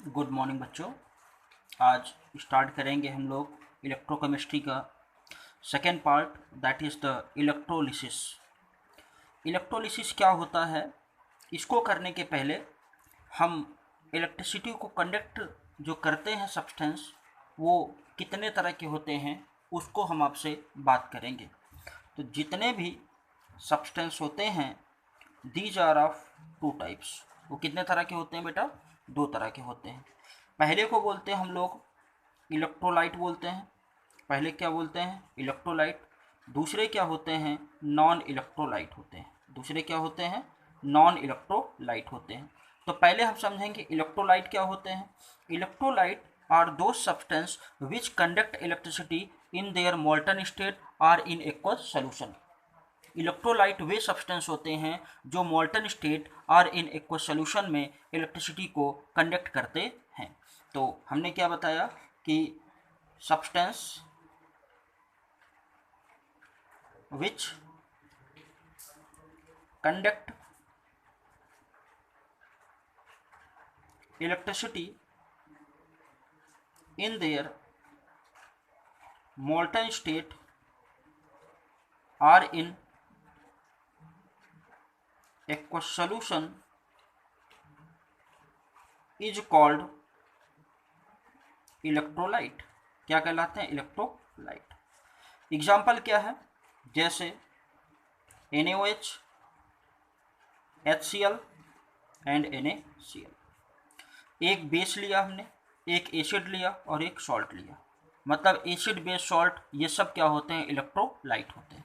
Good morning बच्चों। आज start करेंगे हम लोग इलेक्ट्रोकेमिस्ट्री का second part, that is the electrolysis. Electrolysis क्या होता है, इसको करने के पहले हम इलेक्ट्रिसिटी को कंडक्ट जो करते हैं सब्सटेंस, वो कितने तरह के होते हैं उसको हम आपसे बात करेंगे। तो जितने भी सब्सटेंस होते हैं, these are of two types. वो कितने तरह के होते हैं बेटा? दो तरह के होते हैं। पहले को बोलते हैं हम लोग इलेक्ट्रोलाइट बोलते हैं। पहले क्या बोलते हैं? इलेक्ट्रोलाइट। दूसरे क्या होते हैं? नॉन इलेक्ट्रोलाइट होते हैं। दूसरे क्या होते हैं? नॉन इलेक्ट्रोलाइट होते हैं। तो पहले हम समझेंगे इलेक्ट्रोलाइट क्या होते हैं। Electrolyte are those substance which conduct electricity in their molten state or in aqueous solution. Electrolyte वे सब्सटेंस होते हैं जो मोल्टन स्टेट और इन एक्वस सोल्यूशन में इलेक्ट्रिसिटी को कंडक्ट करते हैं। तो हमने क्या बताया कि substance which conduct electricity in their molten state और in aqueous solution is called electrolyte. क्या कहलाते हैं? इलेक्ट्रोलाइट। एग्जाम्पल क्या है? जैसे NaOH, HCl एंड NaCl। एक बेस लिया हमने, एक एसिड लिया और एक सॉल्ट लिया, मतलब एसिड बेस सॉल्ट, ये सब क्या होते हैं? इलेक्ट्रोलाइट होते हैं।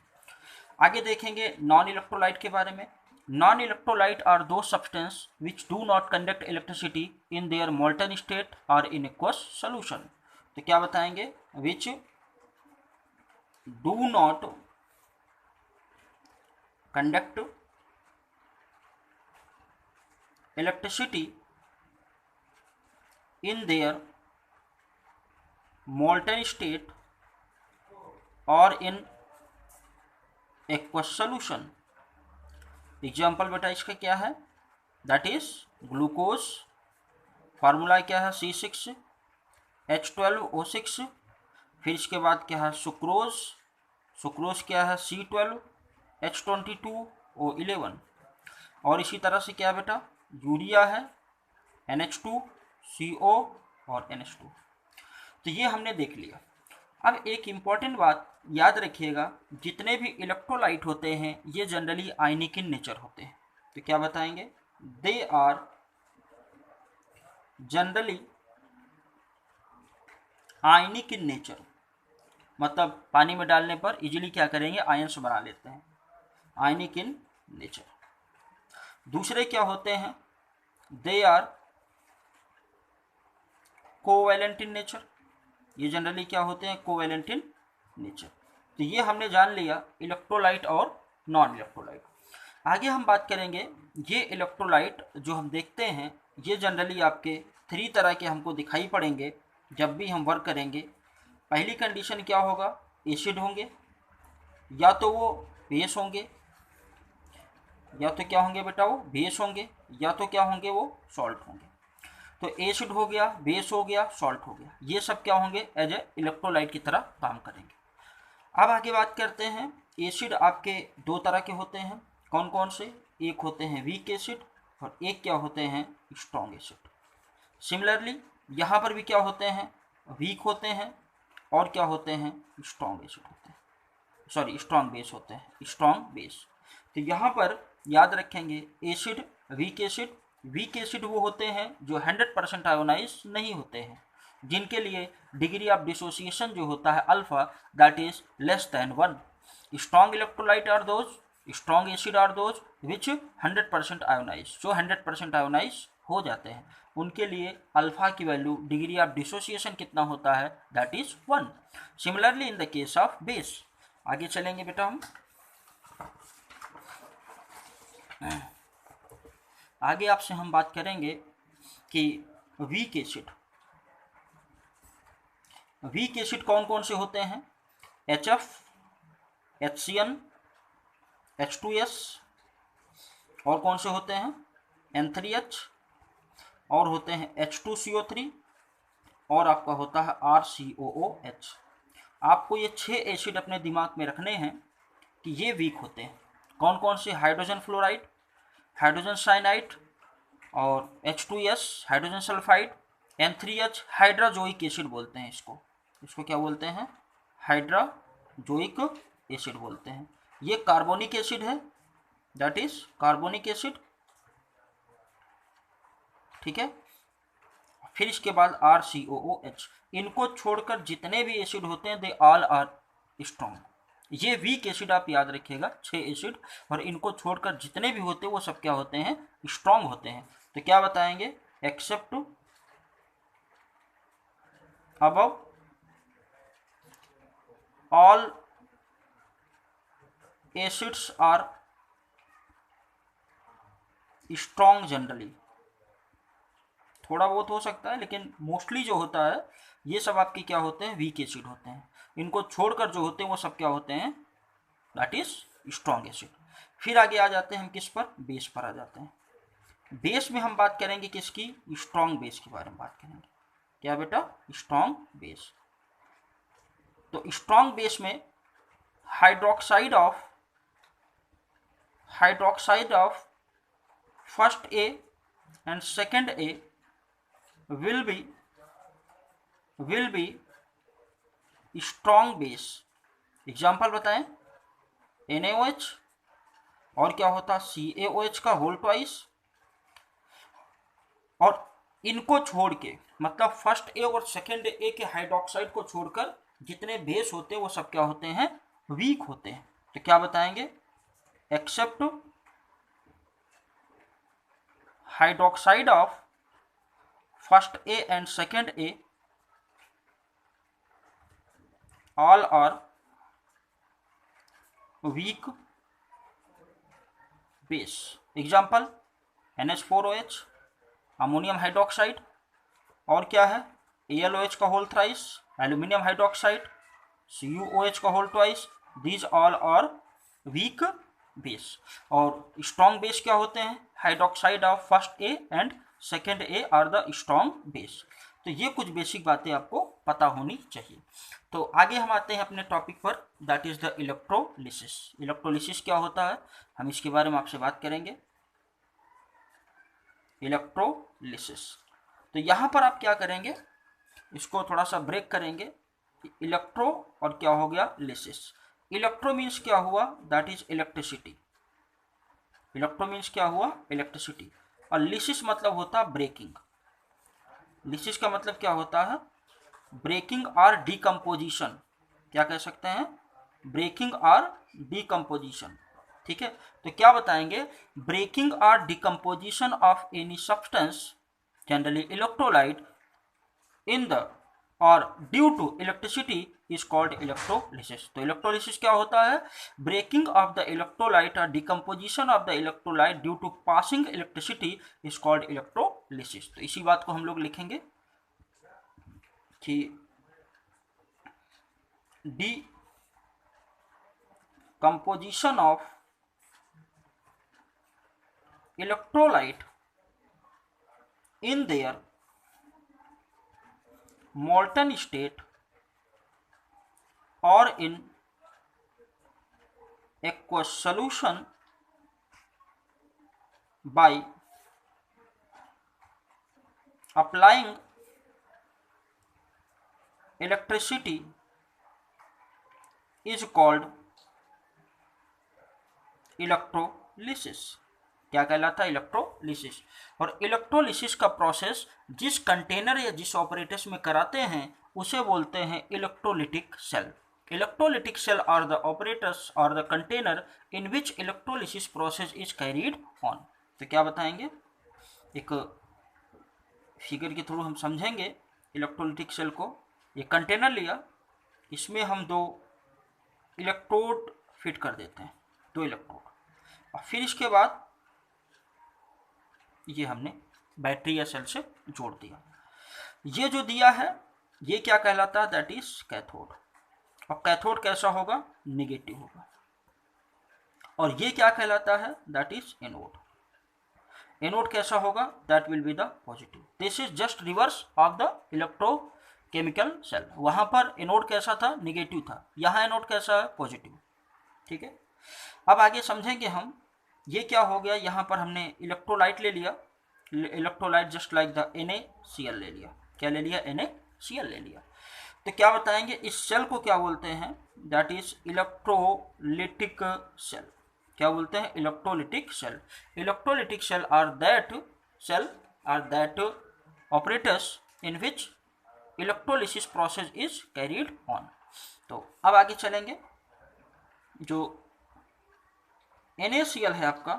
आगे देखेंगे नॉन इलेक्ट्रोलाइट के बारे में। Non electrolyte are those substance which do not conduct electricity in their molten state और इन एक्वस सोल्यूशन। तो क्या बताएंगे? Which do not conduct electricity in their molten state or in aqueous solution। Example बेटा इसका क्या है? That is glucose. Formula क्या है? C6H12O6। फिर इसके बाद क्या है? सुक्रोज। सुक्रोज क्या है? C12H22O11। और इसी तरह से क्या बेटा? यूरिया है, NH2CO और NH2। तो ये हमने देख लिया। अब एक इम्पॉर्टेंट बात याद रखिएगा, जितने भी इलेक्ट्रोलाइट होते हैं ये जनरली आयनिक इन नेचर होते हैं। तो क्या बताएंगे? They are generally ionic in nature, मतलब पानी में डालने पर इजीली क्या करेंगे? आयंस बना लेते हैं, आयनिक इन नेचर। दूसरे क्या होते हैं? They are covalent in nature. ये जनरली क्या होते हैं? Covalent in nature. तो ये हमने जान लिया इलेक्ट्रोलाइट और नॉन इलेक्ट्रोलाइट। आगे हम बात करेंगे, ये इलेक्ट्रोलाइट जो हम देखते हैं ये जनरली आपके थ्री तरह के हमको दिखाई पड़ेंगे जब भी हम वर्क करेंगे। पहली कंडीशन क्या होगा? एसिड होंगे, या तो वो बेस होंगे, या तो क्या होंगे बेटा? वो बेस होंगे, या तो क्या होंगे? वो सॉल्ट होंगे। तो एसिड हो गया, बेस हो गया, सॉल्ट हो गया, ये सब क्या होंगे? एज ए इलेक्ट्रोलाइट की तरह काम करेंगे। अब आगे बात करते हैं, एसिड आपके दो तरह के होते हैं। कौन कौन से? एक होते हैं वीक एसिड और एक क्या होते हैं? Strong acid. सिमिलरली यहाँ पर भी क्या होते हैं? वीक होते हैं और क्या होते हैं? स्ट्रॉन्ग एसिड होते हैं, सॉरी स्ट्रॉन्ग बेस होते हैं, स्ट्रॉन्ग बेस। तो यहाँ पर याद रखेंगे एसिड, वीक एसिड वो होते हैं जो 100% आयोनाइज नहीं होते हैं, जिनके लिए डिग्री ऑफ डिसोसिएशन जो होता है alpha, that is less than 1। Strong electrolyte are those, strong acid are those which 100% ionize, जो 100% आयोनाइज हो जाते हैं, उनके लिए अल्फा की वैल्यू, डिग्री ऑफ डिसोसिएशन कितना होता है? That is 1। Similarly in the case of base. आगे चलेंगे बेटा हम। आगे आपसे हम बात करेंगे कि वीक एसिड। वीक एसिड कौन कौन से होते हैं? HF, HCN, H2S, और कौन से होते हैं? N3H, और होते हैं H2CO3 और आपका होता है RCOOH। आपको ये 6 एसिड अपने दिमाग में रखने हैं कि ये वीक होते हैं। कौन कौन से? हाइड्रोजन फ्लोराइड, हाइड्रोजन साइनाइड और H2S hydrogen sulphide, N3H hydrazoic acid बोलते हैं इसको। इसको क्या बोलते हैं? हाइड्राजोइक एसिड बोलते हैं। ये कार्बोनिक एसिड है, दैट इज कार्बोनिक एसिड, ठीक है। फिर इसके बाद RCOOH। इनको छोड़कर जितने भी एसिड होते हैं दे ऑल आर स्ट्रॉन्ग। ये वीक एसिड आप याद रखिएगा, 6 एसिड, और इनको छोड़कर जितने भी होते हैं वो सब क्या होते हैं? स्ट्रॉन्ग होते हैं। तो क्या बताएंगे? Except above all acids are strong generally. थोड़ा बहुत हो सकता है लेकिन मोस्टली जो होता है ये सब आपके क्या होते हैं? वीक एसिड होते हैं। इनको छोड़कर जो होते हैं वो सब क्या होते हैं? That is strong acid. फिर आगे आ जाते हैं हम किस पर? बेस पर आ जाते हैं। बेस में हम बात करेंगे किसकी? स्ट्रॉन्ग बेस के बारे में बात करेंगे। क्या बेटा? Strong base. तो स्ट्रॉन्ग बेस में hydroxide of first A and second A will be strong base। Example बताएं? NaOH और क्या होता? CaOH का होल ट्वाइस। और इनको छोड़ के, मतलब फर्स्ट ए और सेकेंड ए के हाइड्रोक्साइड को छोड़कर जितने बेस होते हैं वो सब क्या होते हैं? वीक होते हैं। तो क्या बताएंगे? Except hydroxide of first A and second A all are weak base। Example NH4OH, ammonium hydroxide, और क्या है? AlOH का whole thrice, aluminium hydroxide, CuOH का whole twice. These all are weak base. और स्ट्रॉन्ग बेस क्या होते हैं? Hydroxide of first A and second A are the strong base. तो ये कुछ बेसिक बातें आपको पता होनी चाहिए। तो आगे हम आते हैं अपने टॉपिक पर, that is the electrolysis. Electrolysis क्या होता है हम इसके बारे में आपसे बात करेंगे। इलेक्ट्रोलिसिस, तो यहाँ पर आप क्या करेंगे? इसको थोड़ा सा ब्रेक करेंगे। इलेक्ट्रो और क्या हो गया? लिसिस। इलेक्ट्रो मीन्स क्या हुआ? That is electricity. Electro means क्या हुआ? इलेक्ट्रिसिटी। और लिसिस मतलब होता है ब्रेकिंग। लिसिस का मतलब क्या होता है? ब्रेकिंग और डिकम्पोजिशन। क्या कह सकते हैं? ब्रेकिंग और डिकम्पोजिशन, ठीक है। तो क्या बताएंगे? ब्रेकिंग और decomposition of any substance generally electrolyte in the और due to electricity is called electrolysis. तो इलेक्ट्रोलिसिस क्या होता है? ब्रेकिंग ऑफ द इलेक्ट्रोलाइट और decomposition of the electrolyte due to passing electricity is called electrolysis. तो इसी बात को हम लोग लिखेंगे कि decomposition of electrolyte in their molten state or in aqueous solution by applying electricity is called electrolysis. क्या कहलाता है? इलेक्ट्रोलिसिस। और इलेक्ट्रोलिसिस का प्रोसेस जिस कंटेनर या जिस ऑपरेटस में कराते हैं उसे बोलते हैं electrolytic cell. Electrolytic cell are the operators और the container in which electrolysis process is carried on. तो क्या बताएंगे? एक फिगर के थ्रू हम समझेंगे इलेक्ट्रोलिटिक सेल को। ये कंटेनर लिया, इसमें हम 2 इलेक्ट्रोड फिट कर देते हैं, 2 इलेक्ट्रोड, और फिर इसके बाद ये हमने बैटरी या सेल से जोड़ दिया। ये जो दिया है ये क्या कहलाता है? That is cathode. और कैथोड कैसा होगा? नेगेटिव होगा। और ये क्या कहलाता है? That is anode. एनोड कैसा होगा, that will be the positive. This is just reverse of the electrochemical cell. वहां पर एनोड कैसा था, निगेटिव था, यहाँ एनोड कैसा है, पॉजिटिव। ठीक है, अब आगे समझेंगे हम। ये क्या हो गया, यहाँ पर हमने इलेक्ट्रोलाइट ले लिया, electrolyte just like the NaCl ले लिया। क्या ले लिया, NaCl ले लिया। तो क्या बताएंगे, इस सेल को क्या बोलते हैं, दैट इज इलेक्ट्रोलिटिक सेल। क्या बोलते हैं, electrolytic cell. Electrolytic cell are that operators in which electrolysis process is carried on. तो अब आगे चलेंगे। जो NaCl है आपका,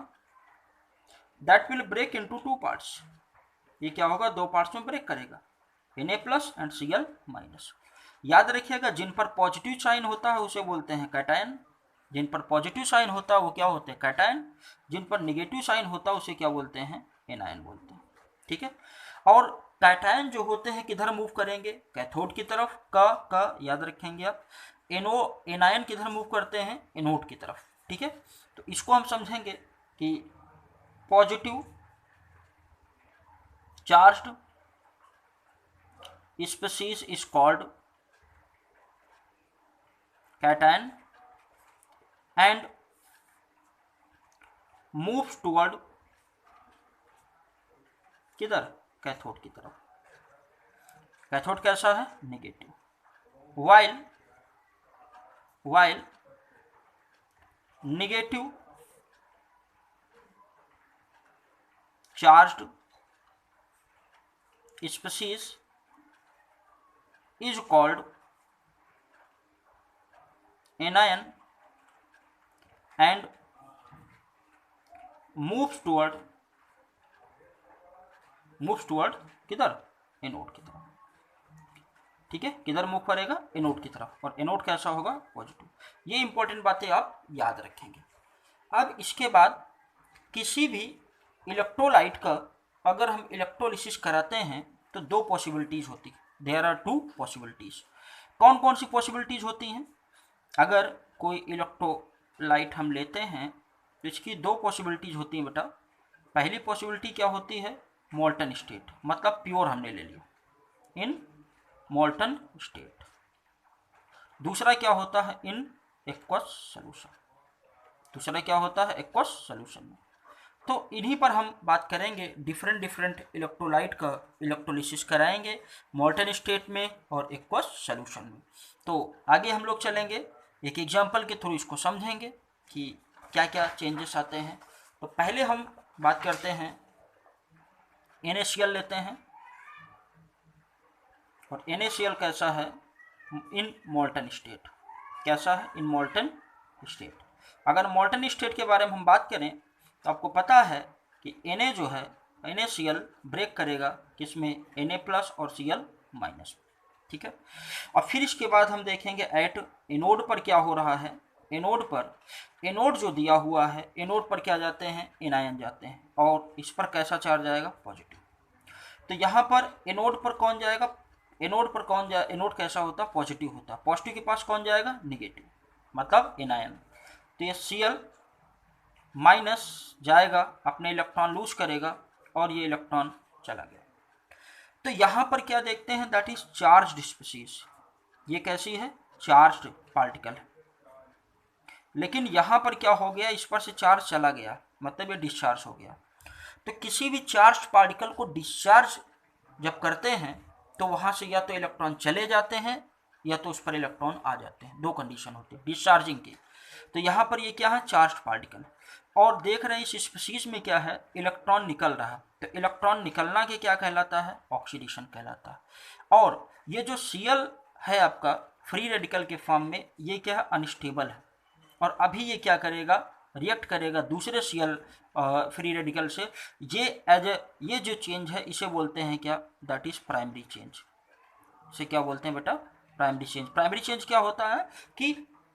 that will break into 2 parts. ये क्या होगा, 2 पार्ट्स में ब्रेक करेगा, Na plus and Cl minus. याद रखिएगा, जिन पर पॉजिटिव साइन होता है उसे बोलते हैं कैटायन। जिन पर पॉजिटिव साइन होता है वो क्या होते हैं, कैटायन। जिन पर नेगेटिव साइन होता है उसे क्या बोलते हैं, एनायन बोलते हैं। ठीक है, और कैटायन जो होते हैं किधर मूव करेंगे, कैथोड की तरफ। का याद रखेंगे आप। एनायन किधर मूव करते हैं, एनोड की तरफ। ठीक है, तो इसको हम समझेंगे कि positive charged species is called cation and moves toward किधर, कैथोड की तरफ। कैथोड कैसा है, negative. While negative charged species is called anion and moves toward किधर, एनोड की तरफ। ठीक है, किधर मूव करेगा, एनोड की तरफ। और एनोड कैसा होगा, पॉजिटिव। ये इंपॉर्टेंट बातें आप याद रखेंगे। अब इसके बाद किसी भी इलेक्ट्रोलाइट का अगर हम इलेक्ट्रोलिसिस कराते हैं तो 2 पॉसिबिलिटीज होती है। There are 2 possibilities. कौन कौन सी पॉसिबिलिटीज होती हैं, अगर कोई इलेक्ट्रोलाइट हम लेते हैं तो इसकी 2 पॉसिबिलिटीज होती हैं बेटा। पहली पॉसिबिलिटी क्या होती है, मोल्टन स्टेट, मतलब प्योर हमने ले लिया, इन मोल्टन स्टेट। दूसरा क्या होता है, इन एक्वस सोल्यूशन। दूसरा क्या होता है, एक्वस सोल्यूशन में। तो इन्हीं पर हम बात करेंगे। डिफरेंट इलेक्ट्रोलाइट का इलेक्ट्रोलिसिस कराएंगे मोल्टन स्टेट में और एक्वस सॉल्यूशन में। तो आगे हम लोग चलेंगे, एक एग्जांपल के थ्रू इसको समझेंगे कि क्या क्या चेंजेस आते हैं। तो पहले हम बात करते हैं, NaCl लेते हैं और NaCl कैसा है, इन मोल्टन स्टेट। कैसा है, इन मोल्टन स्टेट। अगर मोल्टन स्टेट के बारे में हम बात करें तो आपको पता है कि Na जो है, NaCl ब्रेक करेगा किसमें, Na प्लस और Cl माइनस। ठीक है, और फिर इसके बाद हम देखेंगे एट एनोड पर क्या हो रहा है। एनोड जो दिया हुआ है, एनोड पर क्या जाते हैं, एनायन जाते हैं, और इस पर कैसा चार्ज आएगा, पॉजिटिव। तो यहाँ पर एनोड पर कौन जाएगा, एनोड कैसा होता है, पॉजिटिव होता है। पॉजिटिव के पास कौन जाएगा, निगेटिव, मतलब एनायन। तो ये Cl माइनस जाएगा, अपने इलेक्ट्रॉन लूज करेगा और ये इलेक्ट्रॉन चला गया। तो यहाँ पर क्या देखते हैं, दैट इज चार्ज्ड स्पीशीज। ये कैसी है, चार्ज्ड पार्टिकल है। लेकिन यहाँ पर क्या हो गया, इस पर से चार्ज चला गया, मतलब ये डिस्चार्ज हो गया। तो किसी भी चार्ज पार्टिकल को डिस्चार्ज जब करते हैं तो वहाँ से या तो इलेक्ट्रॉन चले जाते हैं या तो उस पर इलेक्ट्रॉन आ जाते हैं। 2 कंडीशन होती है डिस्चार्जिंग की। तो यहाँ पर ये क्या है, चार्ज पार्टिकल। और देख रहे हैं इस स्पीशीज में क्या है, इलेक्ट्रॉन निकल रहा है। तो इलेक्ट्रॉन निकलना के क्या कहलाता है, ऑक्सीडेशन कहलाता है। और ये जो Cl है आपका फ्री रेडिकल के फॉर्म में, ये क्या है, अनस्टेबल है। और अभी ये क्या करेगा, रिएक्ट करेगा दूसरे Cl फ्री रेडिकल से। ये जो चेंज है इसे बोलते हैं क्या, दैट इज प्राइमरी चेंज। इसे क्या बोलते हैं बेटा, प्राइमरी चेंज। प्राइमरी चेंज क्या होता है कि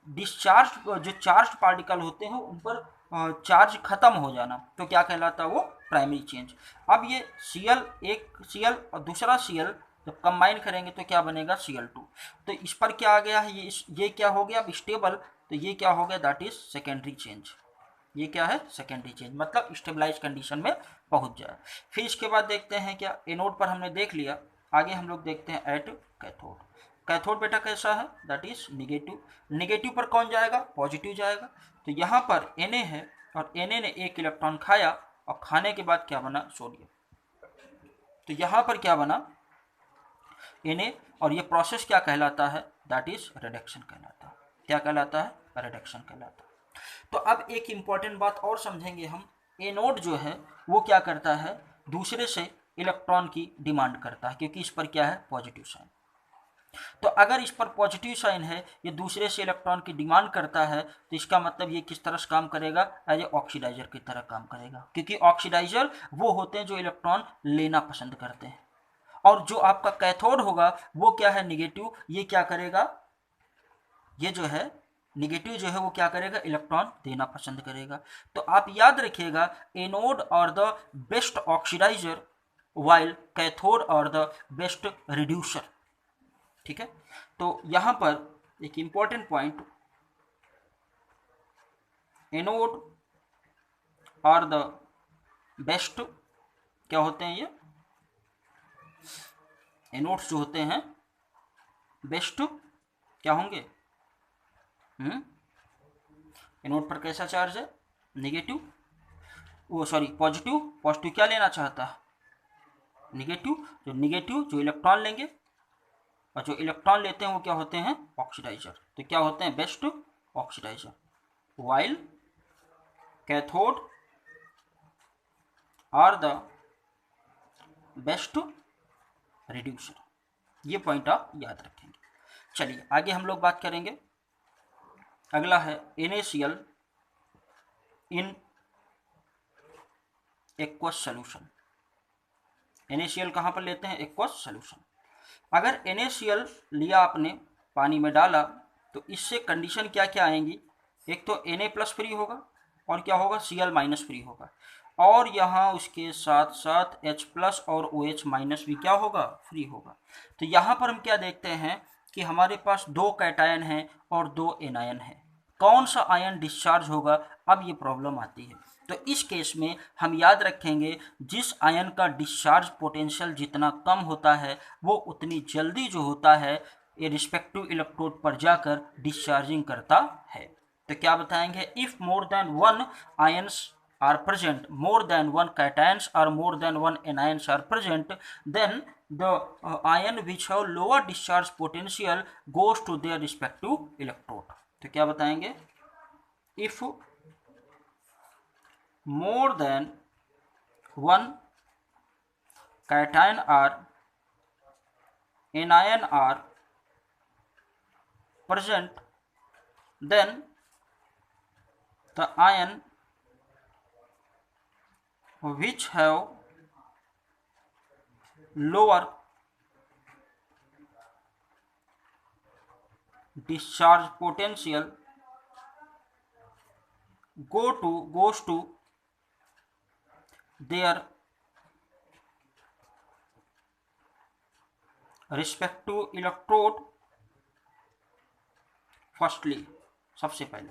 डिस्चार्ज, जो चार्ज पार्टिकल होते हैं उन पर चार्ज खत्म हो जाना, तो क्या कहलाता है वो, प्राइमरी चेंज। अब ये एक Cl और दूसरा Cl जब कंबाइन करेंगे तो क्या बनेगा, Cl2। तो इस पर क्या आ गया है, ये क्या हो गया, अब स्टेबल। तो ये क्या हो गया, दैट इज सेकेंडरी चेंज। ये क्या है, सेकेंडरी चेंज, मतलब स्टेबलाइज कंडीशन में पहुंच जाए। फिर इसके बाद देखते हैं क्या, एनोड पर हमने देख लिया, आगे हम लोग देखते हैं एट कैथोड। कैथोड बेटा कैसा है, दैट इज निगेटिव। निगेटिव पर कौन जाएगा, पॉजिटिव जाएगा। तो यहाँ पर Na है और Na ने एक इलेक्ट्रॉन खाया और खाने के बाद क्या बना, सोडियम। तो यहाँ पर क्या बना, Na, और ये प्रोसेस क्या कहलाता है, दैट इज रिडक्शन कहलाता है। क्या कहलाता है, रिडक्शन कहलाता है। तो अब एक इम्पॉर्टेंट बात और समझेंगे हम, एनोड जो है वो क्या करता है, दूसरे से इलेक्ट्रॉन की डिमांड करता है, क्योंकि इस पर क्या है, पॉजिटिव साइन। तो अगर इस पर पॉजिटिव साइन है, ये दूसरे से इलेक्ट्रॉन की डिमांड करता है, तो इसका मतलब ये किस तरह से काम करेगा, एज ए ऑक्सीडाइजर की तरह काम करेगा, क्योंकि ऑक्सीडाइजर वो होते हैं जो इलेक्ट्रॉन लेना पसंद करते हैं। और जो आपका कैथोड होगा वो क्या है, निगेटिव, ये क्या करेगा, ये जो है निगेटिव जो है वो क्या करेगा, इलेक्ट्रॉन देना पसंद करेगा। तो आप याद रखिएगा, anode are the best oxidizer while cathode are the best reducer. ठीक है, तो यहां पर एक important point, anode are the best क्या होते हैं, ये एनोड्स जो होते हैं बेस्ट क्या होंगे, एनोड पर कैसा चार्ज है, निगेटिव, वो सॉरी पॉजिटिव। पॉजिटिव क्या लेना चाहता है, निगेटिव। जो निगेटिव जो इलेक्ट्रॉन लेंगे, और जो इलेक्ट्रॉन लेते हैं वो क्या होते हैं, ऑक्सीडाइजर। तो क्या होते हैं, best oxidizer, while cathode are the best reducer. ये पॉइंट आप याद रखेंगे। चलिए आगे हम लोग बात करेंगे, अगला है NaCl इन एक्वस सोल्यूशन। NaCl कहाँ पर लेते हैं, एक्वस सोल्यूशन। अगर NaCl लिया आपने, पानी में डाला, तो इससे कंडीशन क्या क्या आएंगी, एक तो Na+ फ्री होगा, और क्या होगा, Cl- फ्री होगा, और यहाँ उसके साथ साथ H+ और OH- भी क्या होगा, फ्री होगा। तो यहाँ पर हम क्या देखते हैं कि हमारे पास 2 कैटायन हैं और 2 एनायन हैं, कौन सा आयन डिस्चार्ज होगा, अब ये प्रॉब्लम आती है। तो इस केस में हम याद रखेंगे, जिस आयन का डिस्चार्ज पोटेंशियल जितना कम होता है, वो उतनी जल्दी जो होता है ये रिस्पेक्टिव इलेक्ट्रोड पर जाकर डिस्चार्जिंग करता है। तो क्या बताएंगे, if more than one ions are present, more than one cations or more than one anions are present, then the ion which have lower discharge potential goes to their respective electrode. तो क्या बताएंगे, if more than one cation or anion are present, then the ion which have lower discharge potential goes to their respective electrode firstly, सबसे पहले।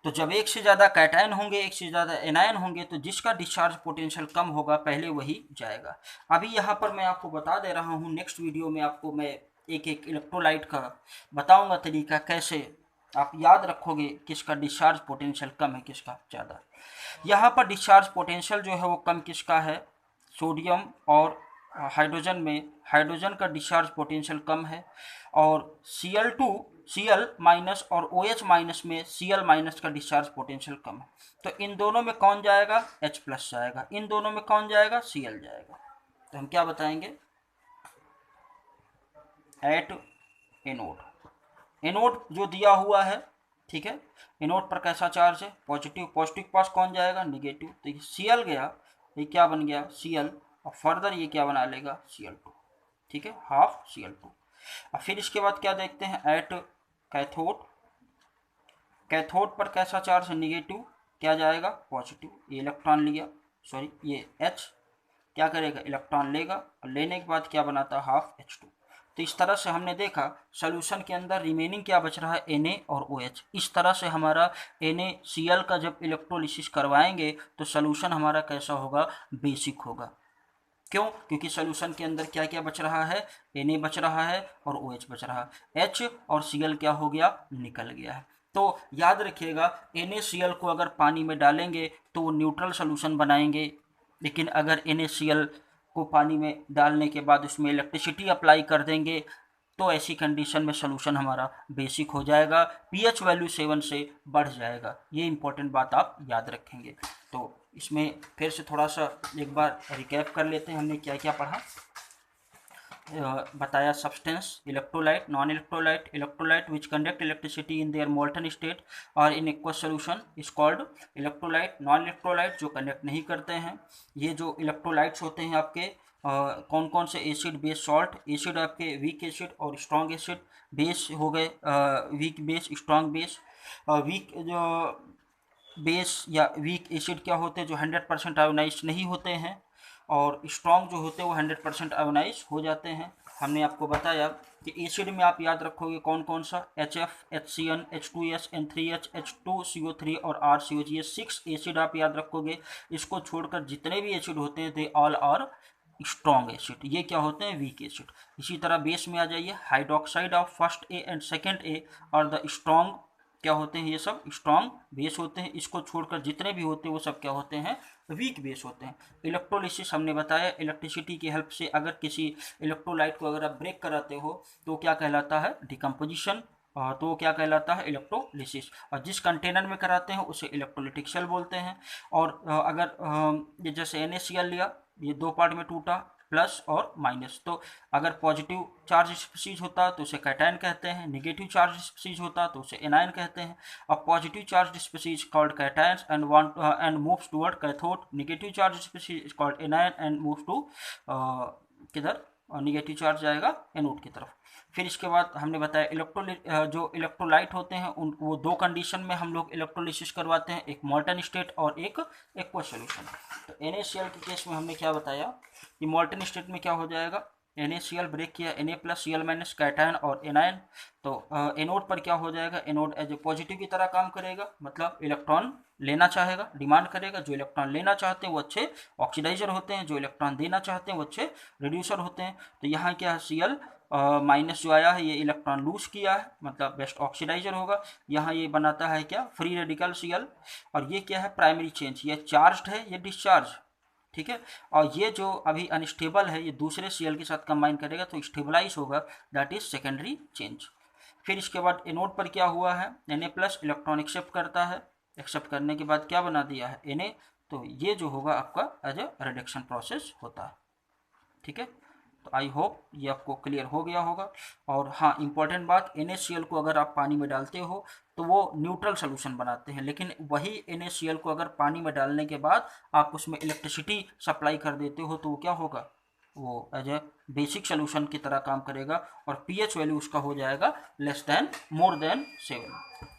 तो जब एक से ज़्यादा कैटायन होंगे, एक से ज़्यादा एनायन होंगे, तो जिसका डिस्चार्ज पोटेंशियल कम होगा पहले वही जाएगा। अभी यहाँ पर मैं आपको बता दे रहा हूँ, नेक्स्ट वीडियो में आपको मैं एक एक इलेक्ट्रोलाइट का बताऊँगा तरीका, कैसे आप याद रखोगे किसका डिस्चार्ज पोटेंशियल कम है, किसका ज़्यादा। यहाँ पर डिस्चार्ज पोटेंशियल जो है वो कम किसका है, सोडियम और हाइड्रोजन में हाइड्रोजन का डिस्चार्ज पोटेंशियल कम है, और Cl- और OH- में Cl- का डिस्चार्ज पोटेंशियल कम है। तो इन दोनों में कौन जाएगा, H+ जाएगा, इन दोनों में कौन जाएगा, Cl जाएगा। तो हम क्या बताएंगे, एट एनोड, एनोड जो दिया हुआ है, ठीक है, एनोड पर कैसा चार्ज है, पॉजिटिव, पॉजिटिव के पास कौन जाएगा, निगेटिव। तो ये Cl गया, ये क्या बन गया, Cl, और फर्दर ये क्या बना लेगा, Cl2, ठीक है, हाफ Cl2। और फिर इसके बाद क्या देखते हैं, एट कैथोड, कैथोड पर कैसा चार्ज है, निगेटिव, क्या जाएगा, पॉजिटिव। ये इलेक्ट्रॉन लिया, सॉरी ये H क्या करेगा, इलेक्ट्रॉन लेगा, और लेने के बाद क्या बनाता है, हाफ H2। तो इस तरह से हमने देखा सॉल्यूशन के अंदर रिमेनिंग क्या बच रहा है, Na और OH। इस तरह से हमारा NaCl का जब इलेक्ट्रोलिसिस करवाएंगे तो सॉल्यूशन हमारा कैसा होगा, बेसिक होगा। क्यों? क्योंकि सॉल्यूशन के अंदर क्या क्या बच रहा है, Na बच रहा है और OH बच रहा है, H और Cl क्या हो गया, निकल गया है। तो याद रखिएगा NaCl को अगर पानी में डालेंगे तो वो न्यूट्रल सॉल्यूशन बनाएंगे, लेकिन अगर NaCl को पानी में डालने के बाद उसमें इलेक्ट्रिसिटी अप्लाई कर देंगे तो ऐसी कंडीशन में सॉल्यूशन हमारा बेसिक हो जाएगा, pH वैल्यू 7 से बढ़ जाएगा। ये इंपॉर्टेंट बात आप याद रखेंगे। तो इसमें फिर से थोड़ा सा एक बार रिकैप कर लेते हैं हमने क्या क्या पढ़ा। बताया substance, electrolyte, non electrolyte, electrolyte which conduct electricity in their molten state और in aqueous solution is called electrolyte. Non electrolyte जो कंडक्ट नहीं करते हैं। ये जो इलेक्ट्रोलाइट्स होते हैं आपके कौन कौन से, एसिड, बेस, सॉल्ट। एसिड आपके वीक एसिड और स्ट्रॉन्ग एसिड, बेस हो गए weak base, strong base. Weak जो बेस या वीक एसिड क्या होते हैं, जो 100% आयोनाइज नहीं होते हैं, और स्ट्रॉन्ग जो होते हैं वो 100% आयोनाइज हो जाते हैं। हमने आपको बताया कि एसिड में आप याद रखोगे कौन कौन सा, HF, HCN, H2S, N3H, H2CO3 और RCOG, ये 6 एसिड आप याद रखोगे। इसको छोड़कर जितने भी एसिड होते हैं they all are strong acid, ये क्या होते हैं, वीक एसिड। इसी तरह बेस में आ जाइए, hydroxide of first A and second A और द स्ट्रॉन्ग क्या होते हैं, ये सब स्ट्रॉन्ग बेस होते हैं। इसको छोड़कर जितने भी होते हैं वो सब क्या होते हैं, वीक बेस होते हैं। इलेक्ट्रोलिसिस हमने बताया, इलेक्ट्रिसिटी की हेल्प से अगर किसी इलेक्ट्रोलाइट को अगर आप ब्रेक कराते हो तो क्या कहलाता है, डिकम्पोजिशन, तो क्या कहलाता है, इलेक्ट्रोलिसिस। और जिस कंटेनर में कराते हैं उसे इलेक्ट्रोलिटिक सेल बोलते हैं। और अगर ये जैसे NaCl लिया, ये दो पार्ट में टूटा, प्लस और माइनस, तो अगर पॉजिटिव चार्ज स्पीसीज होता तो उसे कैटायन कहते हैं, नेगेटिव चार्ज स्पीसीज होता तो उसे एनायन कहते हैं। अब positive charge species called cations and moves toward cathode, negative charge species called anion and moves to किधर, और नेगेटिव चार्ज जाएगा एनोड की तरफ। फिर इसके बाद हमने बताया जो इलेक्ट्रोलाइट होते हैं उन वो दो कंडीशन में हम लोग इलेक्ट्रोलिसिस करवाते हैं, एक मोल्टन स्टेट और एक एक्वस सॉल्यूशन। तो NaCl के केस में हमने क्या बताया कि मोल्टन स्टेट में क्या हो जाएगा, NaCl ब्रेक किया, Na+Cl- कैटायन और एनायन, तो एनोड पर क्या हो जाएगा, एनोड एज ए पॉजिटिव की तरह काम करेगा, मतलब इलेक्ट्रॉन लेना चाहेगा, डिमांड करेगा। जो इलेक्ट्रॉन लेना चाहते हैं वो अच्छे ऑक्सीडाइजर होते हैं, जो इलेक्ट्रॉन देना चाहते हैं वो अच्छे रिड्यूसर होते हैं। तो यहाँ क्या है, Cl माइनस जो आया है ये इलेक्ट्रॉन लूज किया है, मतलब बेस्ट ऑक्सीडाइजर होगा। यहाँ ये बनाता है क्या, फ्री रेडिकल Cl, और ये क्या है, प्राइमरी चेंज, ये चार्ज्ड है, ये डिस्चार्ज, ठीक है। और ये जो अभी अनस्टेबल है ये दूसरे Cl के साथ कंबाइन करेगा तो स्टेबलाइज होगा, दैट इज सेकेंडरी चेंज। फिर इसके बाद एनोड पर क्या हुआ है, Na+ इलेक्ट्रॉन एक्सेप्ट करता है, एक्सेप्ट करने के बाद क्या बना दिया है, Na, तो ये जो होगा आपका एज ए रिडक्शन प्रोसेस होता है, ठीक है। तो आई होप ये आपको क्लियर हो गया होगा। और हाँ, इंपॉर्टेंट बात, NaCl को अगर आप पानी में डालते हो तो वो न्यूट्रल सोल्यूशन बनाते हैं, लेकिन वही NaCl को अगर पानी में डालने के बाद आप उसमें इलेक्ट्रिसिटी सप्लाई कर देते हो तो वो क्या होगा, वो एज ए बेसिक सोल्यूशन की तरह काम करेगा और pH वैल्यू उसका हो जाएगा लेस देन मोर देन 7।